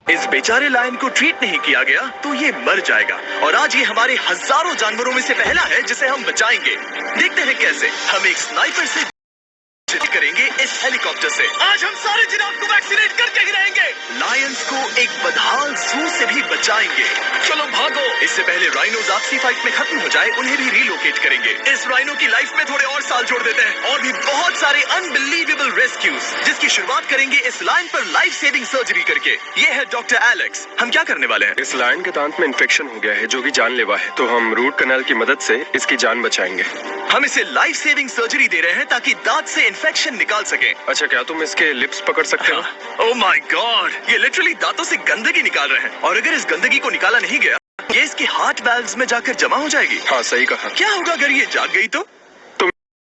इस बेचारे लायन को ट्रीट नहीं किया गया तो ये मर जाएगा। और आज ये हमारे हजारों जानवरों में से पहला है जिसे हम बचाएंगे। देखते हैं कैसे। हम एक स्नाइपर से करेंगे इस हेलीकॉप्टर से। आज हम सारे जिराफ को वैक्सीनेट करके गिराएंगे। लायंस को एक बदहाल जू से भी बचाएंगे। चलो भागो। इससे पहले राइनोज आपसी फाइट में खत्म हो जाए, उन्हें भी रिलोकेट करेंगे। इस राइनो की लाइफ में थोड़े और साल जोड़ देते हैं और भी बहुत सारे अनबिलीवेबल रेस्क्यूज, जिसकी शुरुआत करेंगे इस लायन पर लाइफ सेविंग सर्जरी करके। ये है डॉक्टर एलेक्स। हम क्या करने वाले हैं? इस लायन के दांत में इन्फेक्शन हो गया है जो कि जानलेवा है, तो हम रूट कैनाल की मदद से इसकी जान बचाएंगे। हम इसे लाइफ सेविंग सर्जरी दे रहे हैं ताकि दांत से इन्फेक्शन निकाल सके। अच्छा, क्या तुम इसके लिप्स पकड़ सकते हो? ओह माय गॉड, ये लिटरली दांतों से गंदगी निकाल रहे हैं। और अगर इस गंदगी को निकाला नहीं गया, ये इसके हार्ट वाल्व्स में जाकर जमा हो जाएगी। हाँ, सही कहा। क्या होगा अगर ये जाग गई तो?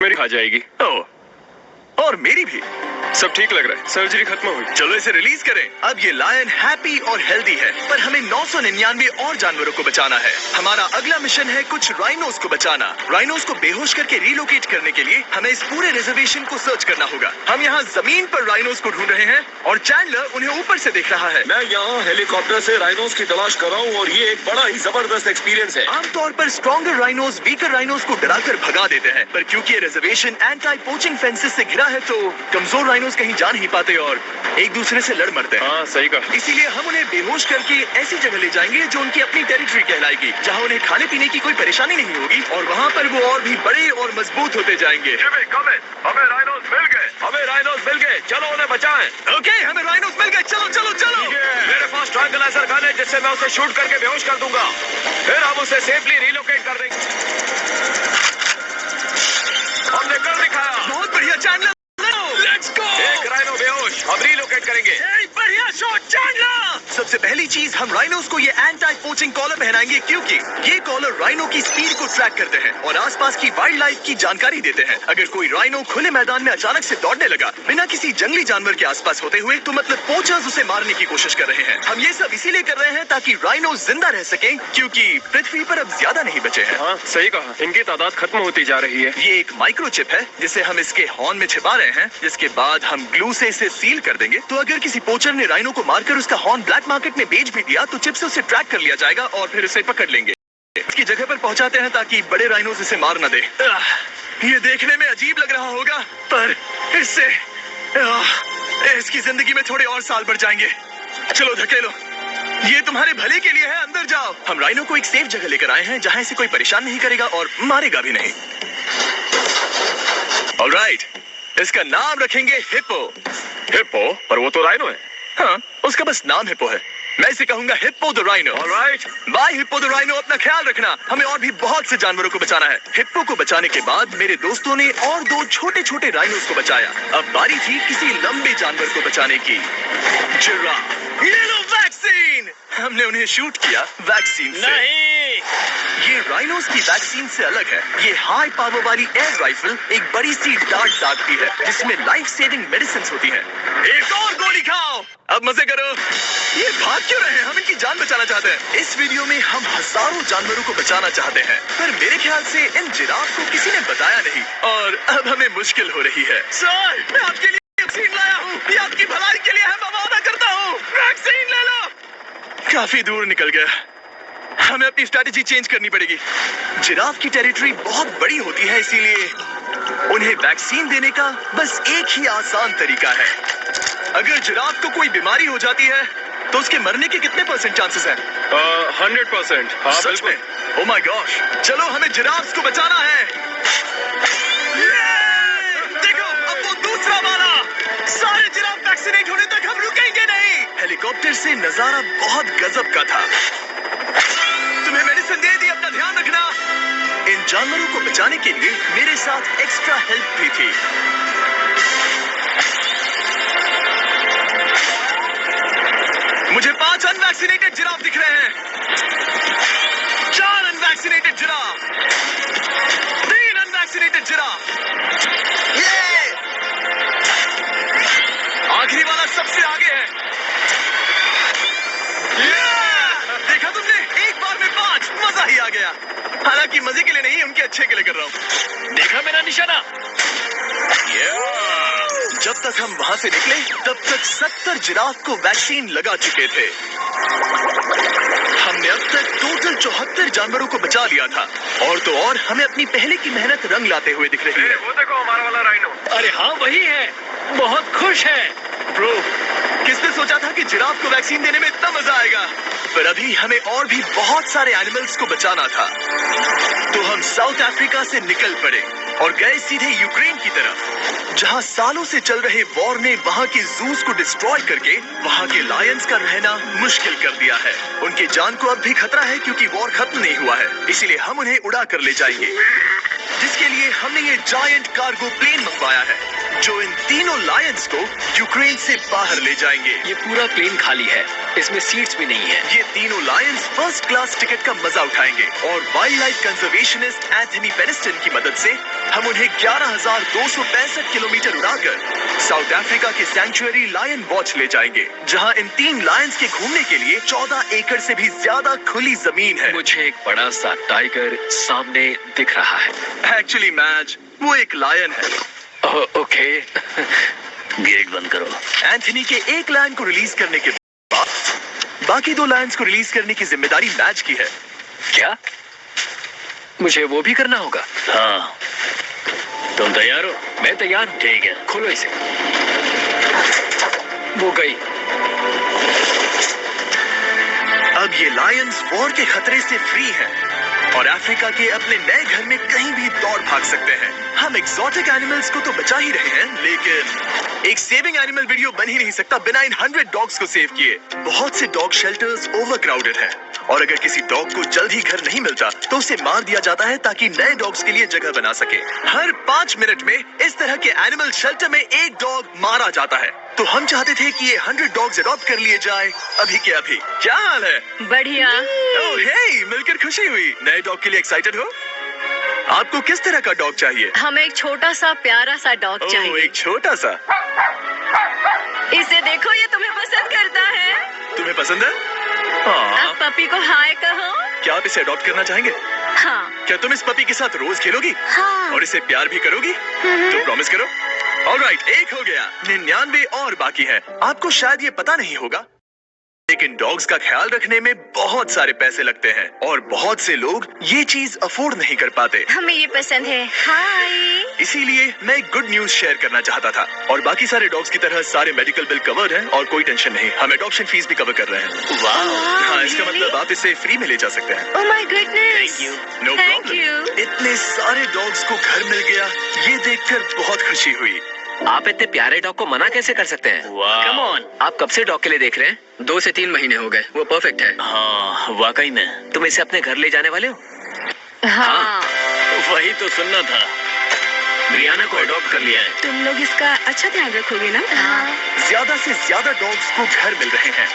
मेरी खा जाएगी। ओह, और मेरी भी। सब ठीक लग रहा है, सर्जरी खत्म हुई। चलो इसे रिलीज करें। अब ये लायन हैप्पी और हेल्दी है, पर हमें 999 और जानवरों को बचाना है। हमारा अगला मिशन है कुछ राइनोस को बचाना। राइनोस को बेहोश करके रिलोकेट करने के लिए हमें इस पूरे रिजर्वेशन को सर्च करना होगा। हम यहाँ जमीन पर राइनोस को ढूंढ रहे हैं और चैंडलर उन्हें ऊपर से देख रहा है। मैं यहाँ हेलीकॉप्टर से राइनोस की तलाश कर रहा हूँ और ये एक बड़ा ही जबरदस्त एक्सपीरियंस है। आमतौर पर स्ट्रॉन्गर राइनोस वीकर राइनोस को डराकर भगा देते हैं, पर क्योंकि ये रिजर्वेशन एंटी पोचिंग फेंसेस से घिरा है तो कमजोर राइनोस कहीं जा नहीं पाते और एक दूसरे से लड़ मरते हैं। हाँ, सही कहा। इसीलिए हम उन्हें बेहोश करके ऐसी जगह ले जाएंगे जो उनकी अपनी टेरिटरी कहलाएगी, जहाँ उन्हें खाने पीने की कोई परेशानी नहीं होगी और वहाँ पर वो और भी बड़े और मजबूत होते जाएंगे। हमें राइनोस मिल गए। हमें राइनोस मिल गए। चलो उन्हें बचाएं। ओके, हमें राइनोस मिल गए। चलो चलो चलो। मेरे पास ट्रैंक्विलाइजर गन है जिससे मैं उसे शूट करके बेहोश कर दूंगा। फिर हम उसे सेफली रिलोकेट कर देंगे। हमने कर दिखाया। बहुत बढ़िया चैंडलर, लेट्स गो। एक राइनो बेहोश, हम रिलोकेट करेंगे। बढ़िया शॉट चैंडलर। सबसे पहली चीज, हम राइनोस को ये एंटी पोचिंग कॉलर पहनाएंगे क्योंकि ये कॉलर राइनो की स्पीड को ट्रैक करते हैं और आसपास की वाइल्ड लाइफ की जानकारी देते हैं। अगर कोई राइनो खुले मैदान में अचानक से दौड़ने लगा बिना किसी जंगली जानवर के आसपास होते हुए, तो मतलब पोचर्स उसे मारने की कोशिश कर रहे हैं। हम ये सब इसीलिए कर रहे हैं ताकि राइनो जिंदा रह सके, क्योंकि पृथ्वी पर अब ज्यादा नहीं बचे हैं। हाँ, सही कहा। इनकी तादाद खत्म होती जा रही है। ये एक माइक्रोचिप है जिसे हम इसके हॉर्न में छिपा रहे हैं, जिसके बाद हम ग्लू से इसे सील कर देंगे। तो अगर किसी पोचर ने राइनो को मारकर उसका हॉर्न ब्लैक मार्केट में बेच भी दिया तो चिप से उसे ट्रैक कर लिया जाएगा और फिर उसे पकड़ लेंगे। इसकी जगह पर पहुंचाते हैं ताकि बड़े राइनोस इसे मार न दे। ये देखने में अजीब लग रहा होगा, पर इससे इसकी जिंदगी में थोड़े और साल बढ़ जाएंगे। चलो धकेलो, ये तुम्हारे भले के लिए है। अंदर जाओ। हम राइनो को एक सेफ जगह लेकर आए हैं जहां इसे कोई परेशान नहीं करेगा और मारेगा भी नहीं। ऑलराइट, इसका नाम रखेंगे हिप्पो। हिप्पो? पर वो तो राइनो है। हाँ, उसका बस नाम हिप्पो है। मैं इसे कहूंगा hippo the rhino. Alright, bye hippo the rhino. अपना ख्याल रखना। हमें और भी बहुत से जानवरों को बचाना है। हिप्पो को बचाने के बाद मेरे दोस्तों ने और 2 छोटे छोटे राइनोस को बचाया। अब बारी थी किसी लंबे जानवर को बचाने की। जिराफ। ये लो वैक्सीन। हमने उन्हें शूट किया वैक्सीन से। नहीं। ये राइनोस की वैक्सीन से अलग है। ये हाई पावर वाली एयर राइफल एक बड़ी सी डार्ट दागती है जिसमें लाइफ सेविंग मेडिसिन होती है। एक और गोली खाओ। अब मजे करो। ये भाग क्यों रहे हैं? हम इनकी जान बचाना चाहते हैं। इस वीडियो में हम हजारों जानवरों को बचाना चाहते हैं, पर मेरे ख्याल से इन जिराफ को किसी ने बताया नहीं और अब हमें मुश्किल हो रही है। सर, मैं आपके लिए वैक्सीन लाया हूँ। ये आपकी भलाई के लिए है, मैं वादा करता हूँ। वैक्सीन ले लो। काफी दूर निकल गया। हमें अपनी स्ट्रैटेजी चेंज करनी पड़ेगी। जिराफ की टेरिटरी बहुत बड़ी होती है, इसीलिए उन्हें वैक्सीन देने का बस एक ही आसान तरीका है। अगर जिराफ को कोई बीमारी हो जाती है तो उसके मरने के कितने % चांसेस हैं? 100%। हाँ, सच में? Oh my gosh. चलो, हमें जिराफ को बचाना है। देखो, अब वो दूसरा वाला। सारे जिराफ वैक्सीनेट होने तक हम रुकेंगे नहीं। हेलीकॉप्टर से नजारा बहुत गजब का था। तुम्हें मेडिसिन दे दी, अपना ध्यान रखना। इन जानवरों को बचाने के लिए मेरे साथ एक्स्ट्रा हेल्प भी थी। मुझे 5 अनवैक्सीनेटेड जिराफ दिख रहे हैं। 4 अनवैक्सीनेटेड जिराफ। 3 unvaccinated giraffe. आखिरी वाला सबसे आगे है। देखा तुमने? एक बार में 5। मजा ही आ गया। हालांकि मजे के लिए नहीं, उनके अच्छे के लिए कर रहा हूँ। देखा मेरा निशाना? जब तक हम वहाँ से निकले तब तक 70 जिराफ को वैक्सीन लगा चुके थे। हमने अब तक टोटल 74 जानवरों को बचा लिया था। और तो और हमें अपनी पहले की मेहनत रंग लाते हुए दिख रही है। वो देखो हमारा वाला राइनो। अरे हाँ वही है, बहुत खुश है। ब्रो, किसने सोचा था कि जिराफ को वैक्सीन देने में इतना मजा आएगा। पर अभी हमें और भी बहुत सारे एनिमल्स को बचाना था। तो हम साउथ अफ्रीका से निकल पड़े और गए सीधे यूक्रेन की तरफ, जहां सालों से चल रहे वॉर ने वहां के जूस को डिस्ट्रॉय करके वहां के लायंस का रहना मुश्किल कर दिया है। उनकी जान को अब भी खतरा है क्योंकि वॉर खत्म नहीं हुआ है, इसीलिए हम उन्हें उड़ा कर ले जाएंगे। जिसके लिए हमने ये जायंट कार्गो प्लेन मंगवाया है जो इन तीनों लायंस को यूक्रेन से बाहर ले जाएंगे। ये पूरा प्लेन खाली है, इसमें सीट्स भी नहीं है। ये तीनों लायंस फर्स्ट क्लास टिकट का मजा उठाएंगे और वाइल्ड लाइफ कंजर्वेशनिस्ट एंथनी पेनिस्टन की मदद से हम उन्हें 11,265 किलोमीटर उड़ाकर साउथ अफ्रीका के सैंक्चुअरी लायन वॉच ले जाएंगे, जहां इन 3 लायंस के घूमने के लिए 14 एकड़ से भी ज्यादा खुली जमीन है। मुझे एक बड़ा सा टाइगर सामने दिख रहा है। एक्चुअली मैच वो एक लायन है। ओके गेट बंद करो। एंथनी के एक लायन को रिलीज करने के बाद बाकी 2 लायंस को रिलीज करने की जिम्मेदारी मैच की है। क्या मुझे वो भी करना होगा? हाँ, तुम तैयार हो? मैं तैयार हूँ। ठीक है, खोलो इसे। वो गई। अब ये लायंस वॉर के खतरे से फ्री हैं और अफ्रीका के अपने नए घर में कहीं भी दौड़ भाग सकते हैं। हम एक्सोटिक एनिमल्स को तो बचा ही रहे हैं, लेकिन एक सेविंग एनिमल वीडियो बन ही नहीं सकता बिना इन 100 डॉग्स को सेव किए। बहुत से डॉग शेल्टर्स ओवरक्राउडेड हैं और अगर किसी डॉग को जल्द ही घर नहीं मिलता तो उसे मार दिया जाता है ताकि नए डॉग्स के लिए जगह बना सके। हर 5 मिनट में इस तरह के एनिमल शेल्टर में एक डॉग मारा जाता है। तो हम चाहते थे कि ये 100 डॉग्स अडॉप्ट कर लिए जाए अभी के अभी। क्या हाल है? बढ़िया। ओह हे, मिलकर खुशी हुई। नए डॉग के लिए एक्साइटेड हो? आपको किस तरह का डॉग चाहिए? हमें एक छोटा सा प्यारा सा डॉग ओह, चाहिए। एक छोटा सा। इसे देखो, ये तुम्हें पसंद करता है। तुम्हें पसंद है? अब पपी को हाय कहो। क्या आप इसे अडॉप्ट करना चाहेंगे? हाँ। क्या तुम इस पपी के साथ रोज खेलोगी हाँ। और इसे प्यार भी करोगी? तो प्रॉमिस करो। ऑलराइट, एक हो गया, 99 और बाकी है। आपको शायद ये पता नहीं होगा, लेकिन डॉग्स का ख्याल रखने में बहुत सारे पैसे लगते हैं और बहुत से लोग ये चीज अफोर्ड नहीं कर पाते। हमें ये पसंद है। हाय। इसीलिए मैं एक गुड न्यूज शेयर करना चाहता था। और बाकी सारे डॉग्स की तरह सारे मेडिकल बिल कवर्ड हैं और कोई टेंशन नहीं। हम एडॉप्शन फीस भी कवर कर रहे हैं। हाँ, इसका मतलब आप इसे फ्री में ले जा सकते हैं। Oh my goodness. No Thank problem. you. इतने सारे डॉग्स को घर मिल गया, ये देखकर बहुत खुशी हुई। आप इतने प्यारे डॉग को मना कैसे कर सकते हैं? Come on. आप कब से डॉग के लिए देख रहे हैं? 2 से 3 महीने हो गए। वो परफेक्ट है। हाँ वाकई में। तुम इसे अपने घर ले जाने वाले हो? हाँ। वही तो सुनना था। ब्रियाना को अडॉप्ट कर लिया है। तुम लोग इसका अच्छा ध्यान रखोगे ना? हाँ। ज्यादा से ज्यादा डॉग्स को घर मिल रहे हैं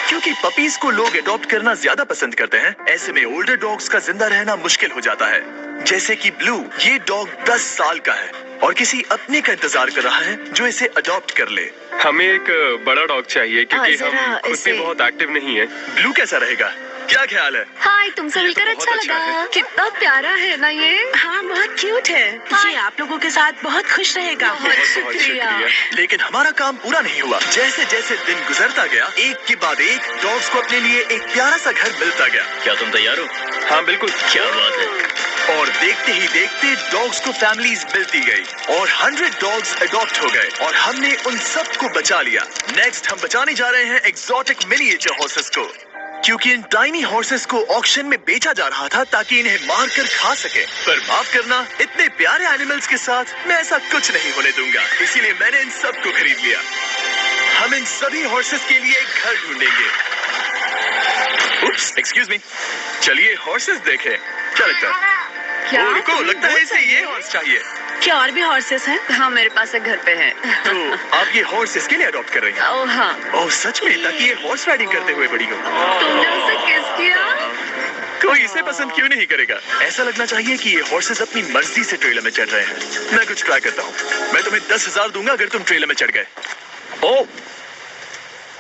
क्योंकि पपीज को लोग अडॉप्ट करना ज्यादा पसंद करते हैं। ऐसे में ओल्डर डॉग्स का जिंदा रहना मुश्किल हो जाता है। जैसे कि ब्लू, ये डॉग 10 साल का है और किसी अपने का इंतजार कर रहा है जो इसे अडॉप्ट कर ले। हमें एक बड़ा डॉग चाहिए क्योंकि जरा हम खुद भी इसे- बहुत एक्टिव नहीं है। ब्लू कैसा रहेगा? क्या ख्याल है? हाय, तुमसे मिलकर बहुत अच्छा अच्छा लगा। है। कितना प्यारा है ना ये। हाँ, बहुत क्यूट है। ये आप लोगों के साथ बहुत खुश रहेगा। बहुत बहुत शुक्रिया। लेकिन हमारा काम पूरा नहीं हुआ। जैसे जैसे दिन गुजरता गया, एक के बाद एक डॉग्स को अपने लिए एक प्यारा सा घर मिलता गया। क्या तुम तैयार हो? हाँ बिल्कुल। क्या बात है। और देखते ही देखते डॉग्स को फैमिलीज मिलती गई और 100 डॉग्स अडॉप्ट हो गए और हमने उन सब को बचा लिया। नेक्स्ट हम बचाने जा रहे हैं एक्सोटिक मिनिएचर हॉर्सेस को, क्योंकि इन टाइनी हॉर्सेस को ऑक्शन में बेचा जा रहा था ताकि इन्हें मारकर खा सके। पर माफ करना, इतने प्यारे एनिमल्स के साथ मैं ऐसा कुछ नहीं होने दूंगा। इसीलिए मैंने इन सब को खरीद लिया। हम इन सभी हॉर्सेस के लिए एक घर ढूंढेंगे। उप्स, एक्सक्यूज मी। चलिए हॉर्सेस देखें। क्या लगता है? क्या? ओ, रुको, लगता है इसे ये हॉर्स चाहिए। क्या और भी हॉर्सेस हैं? हाँ, मेरे पास एक घर पे है। तो आप ये हॉर्स इसके लिए अडॉप्ट कर रही हैं? ओह हाँ। ओह सच में? ताकि ये हॉर्स राइडिंग करते हुए बड़ी हो। तुमने उसे किस किया? कोई इसे पसंद क्यों नहीं करेगा? ऐसा लगना चाहिए कि ये हॉर्सेस अपनी मर्जी से ट्रेलर में चढ़ रहे हैं। मैं कुछ ट्राई करता हूँ। मैं तुम्हें 10,000 दूंगा अगर तुम ट्रेलर में चढ़ गए। ओ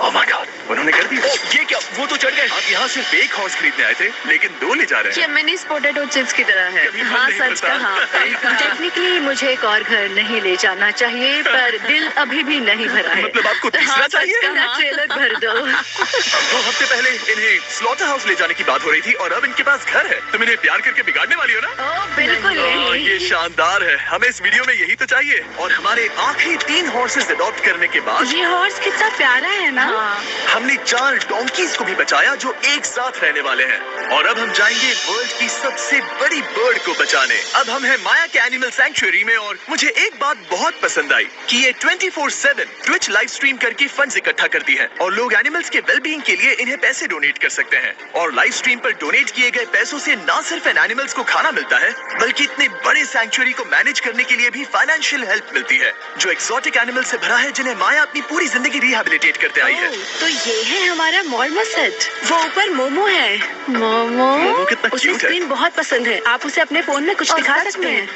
ओह माय गॉड, उन्होंने कर दिया। ये क्या, वो तो चढ़ गए। आप यहाँ सिर्फ एक हॉर्स खरीदने आए थे, लेकिन 2 ले जा रहे हैं। ये मिनी पोटैटो चिप्स की तरह है। कभी मन हाँ नहीं सच भरता। कहा। टेक्निकली मुझे एक और घर नहीं ले जाना चाहिए, पर दिल अभी भी नहीं भरा है। मतलब आपको तीसरा हाँ, चाहिए? सच कहा। ट्रेलर भर दो। 2 हफ्ते पहले इन्हें स्लॉटर हाउस ले जाने की बात हो रही थी और अब इनके पास घर है। तुम इन्हें प्यार करके बिगाड़ने वाली हो ना? ओह, बिल्कुल ओह, नहीं। ये शानदार है। हमें इस वीडियो में यही तो चाहिए। और हमारे आखिरी 3 हॉर्सेस अडॉप्ट करने के बाद ये हॉर्स कितना प्यारा है ना। हाँ। हमने 4 डोंकीज को भी बचाया जो एक साथ रहने वाले हैं। और अब हम जाएंगे वर्ल्ड की सबसे बड़ी बर्ड को बचाने। अब हम हैं माया के एनिमल सैंक्चुअरी में और मुझे एक बात बहुत पसंद आई कि ये 24/7 ट्विच लाइव स्ट्रीम करके फंड्स इकट्ठा करती है और लोग एनिमल्स के वेलबींग के लिए इन्हें पैसे डोनेट कर सकते हैं। और लाइव स्ट्रीम पर डोनेट किए गए पैसों से न सिर्फ इन एनिमल्स को खाना मिलता है, बल्कि इतने बड़े सैंक्चुअरी को मैनेज करने के लिए भी फाइनेंशियल हेल्प मिलती है, जो एक्सोटिक एनिमल से भरा है जिन्हें माया अपनी पूरी जिंदगी रिहैबिलिटेट करते आई है। ओह, तो ये है हमारा मॉर्मो सेट। वो ऊपर मोमो है। मोमो कितना उसे क्यूट है। स्क्रीन बहुत पसंद है। आप उसे अपने फोन में कुछ और दिखा सच सकते में। हैं।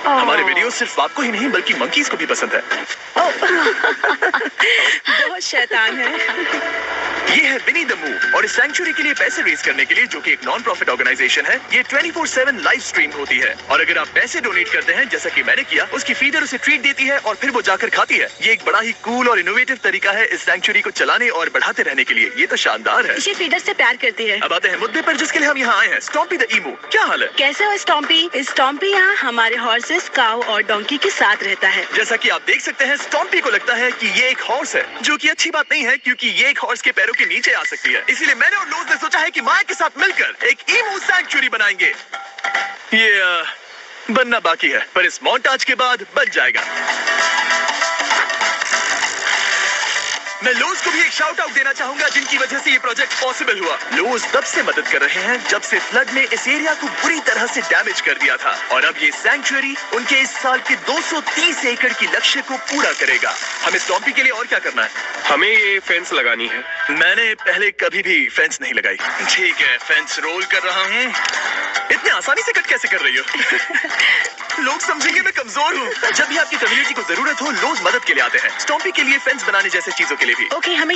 हमारे वीडियो सिर्फ आपको ही नहीं बल्कि मंकीज को भी पसंद है। बहुत शैतान है। ये है विनी द मूव और इस सैंक्चुअरी के लिए पैसे रेज करने के लिए, जो कि एक नॉन प्रॉफिट ऑर्गेनाइजेशन है, ये 24/7 लाइव स्ट्रीम होती है। और अगर आप पैसे डोनेट करते हैं जैसा कि मैंने किया, उसकी फीडर उसे ट्रीट देती है और फिर वो जाकर खाती है। ये एक बड़ा ही कूल और इनोवेटिव तरीका है इस सैंक्चुअरी को चलाने और बढ़ाते रहने के लिए। ये तो शानदार है। ये फीडर से प्यार करती है। अब आते हैं मुद्दे पर जिसके लिए हम यहाँ आए हैं, स्टॉम्पी द ईमू। क्या हाल है? कैसे हो स्टॉम्पी? स्टॉम्पी यहाँ हमारे हॉर्सेस, काऊ और डोंकी के साथ रहता है। जैसा कि आप देख सकते हैं, स्टॉम्पी को लगता है कि ये एक हॉर्स है, जो कि अच्छी बात नहीं है क्योंकि ये एक हॉर्स के पैरों के नीचे आ सकती है। इसीलिए मैंने और लोज ने सोचा है कि माया के साथ मिलकर एक ईमू सैंक्चुअरी बनाएंगे। ये बनना बाकी है, पर इस मोन्टाज के बाद बन जाएगा। मैं लोज को भी एक शाउट आउट देना चाहूंगा, जिनकी वजह से ये प्रोजेक्ट पॉसिबल हुआ। लोज तब से मदद कर रहे हैं जब से फ्लड ने इस एरिया को बुरी तरह से डैमेज कर दिया था, और अब ये सैंक्चुअरी उनके इस साल के 230 एकड़ की लक्ष्य को पूरा करेगा। हमें स्टॉम्पी के लिए और क्या करना है? हमें ये फेंस लगानी है। मैंने पहले कभी भी फेंस नहीं लगाई। ठीक है, फेंस रोल कर रहा हूँ। इतने आसानी से कट कैसे कर रही हो? लोग समझेंगे मैं कमजोर हूँ। जब भी आपकी कम्युनिटी को जरूरत हो, लोग मदद के लिए आते हैं। स्टॉम्पी के लिए फेंस बनाने जैसे चीजों के लिए भी। ओके, हमें